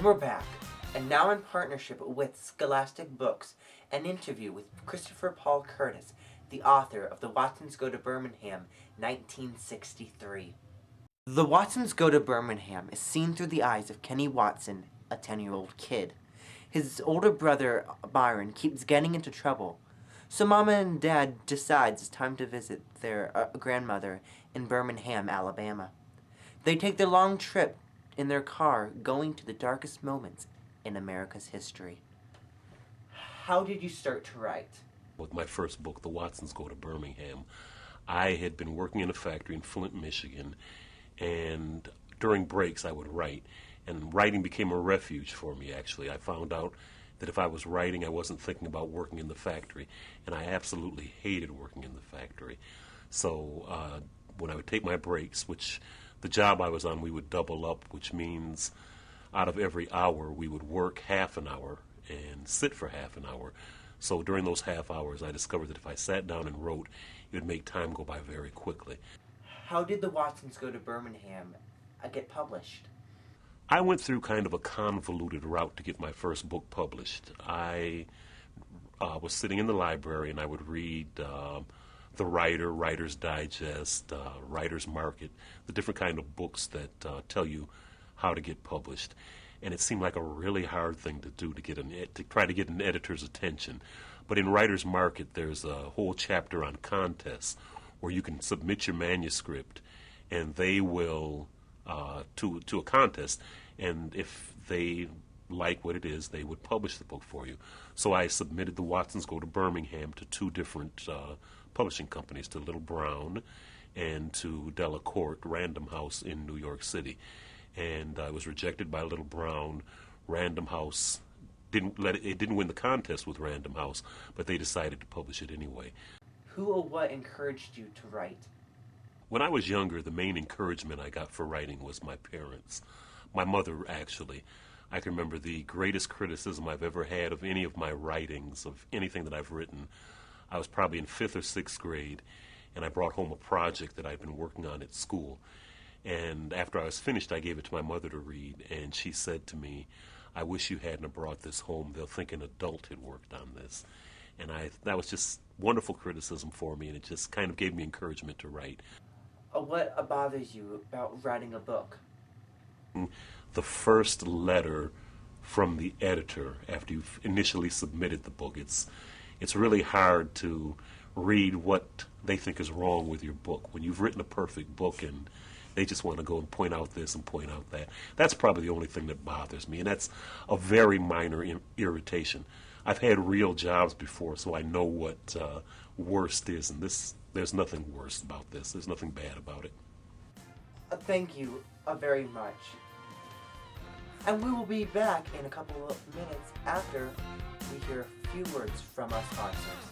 we're back, and now in partnership with Scholastic Books, an interview with Christopher Paul Curtis, the author of The Watsons Go to Birmingham, 1963. The Watsons Go to Birmingham is seen through the eyes of Kenny Watson, a 10-year-old kid. His older brother, Byron, keeps getting into trouble, so Mama and Dad decides it's time to visit their grandmother in Birmingham, Alabama. They take their long trip in their car, going to the darkest moments in America's history. How did you start to write? With my first book, The Watsons Go to Birmingham, I had been working in a factory in Flint, Michigan, and during breaks I would write, and writing became a refuge for me, actually. I found out that if I was writing, I wasn't thinking about working in the factory, and I absolutely hated working in the factory. So when I would take my breaks, which the job I was on, we would double up, which means out of every hour, we would work half an hour and sit for half an hour. So during those half hours, I discovered that if I sat down and wrote, it would make time go by very quickly. How did The Watsons Go to Birmingham get published? I went through kind of a convoluted route to get my first book published. I was sitting in the library and I would read The Writer, Writer's Digest, Writer's Market, the different kind of books that tell you how to get published. And it seemed like a really hard thing to do to try to get an editor's attention. But in Writer's Market, there's a whole chapter on contests where you can submit your manuscript, and they will to a contest, and if they like what it is, they would publish the book for you. So I submitted The Watsons Go to Birmingham to two different publishing companies, to Little Brown and to Delacorte Random House in New York City. And I was rejected by Little Brown. Random House didn't win the contest with Random House, but they decided to publish it anyway. Who or what encouraged you to write? When I was younger, the main encouragement I got for writing was my parents. My mother, actually. I can remember the greatest criticism I've ever had of any of my writings, of anything that I've written. I was probably in 5th or 6th grade, and I brought home a project that I'd been working on at school. And after I was finished, I gave it to my mother to read, and she said to me, "I wish you hadn't brought this home. They'll think an adult had worked on this." And that was just wonderful criticism for me, and it just kind of gave me encouragement to write. What bothers you about writing a book? The first letter from the editor after you've initially submitted the book. It's really hard to read what they think is wrong with your book. When you've written a perfect book and they just want to go and point out this and point out that. That's probably the only thing that bothers me, and that's a very minor irritation. I've had real jobs before, so I know what worst is, and there's nothing worse about this. There's nothing bad about it. Thank you very much. And we will be back in a couple of minutes after we hear a few words from our sponsors.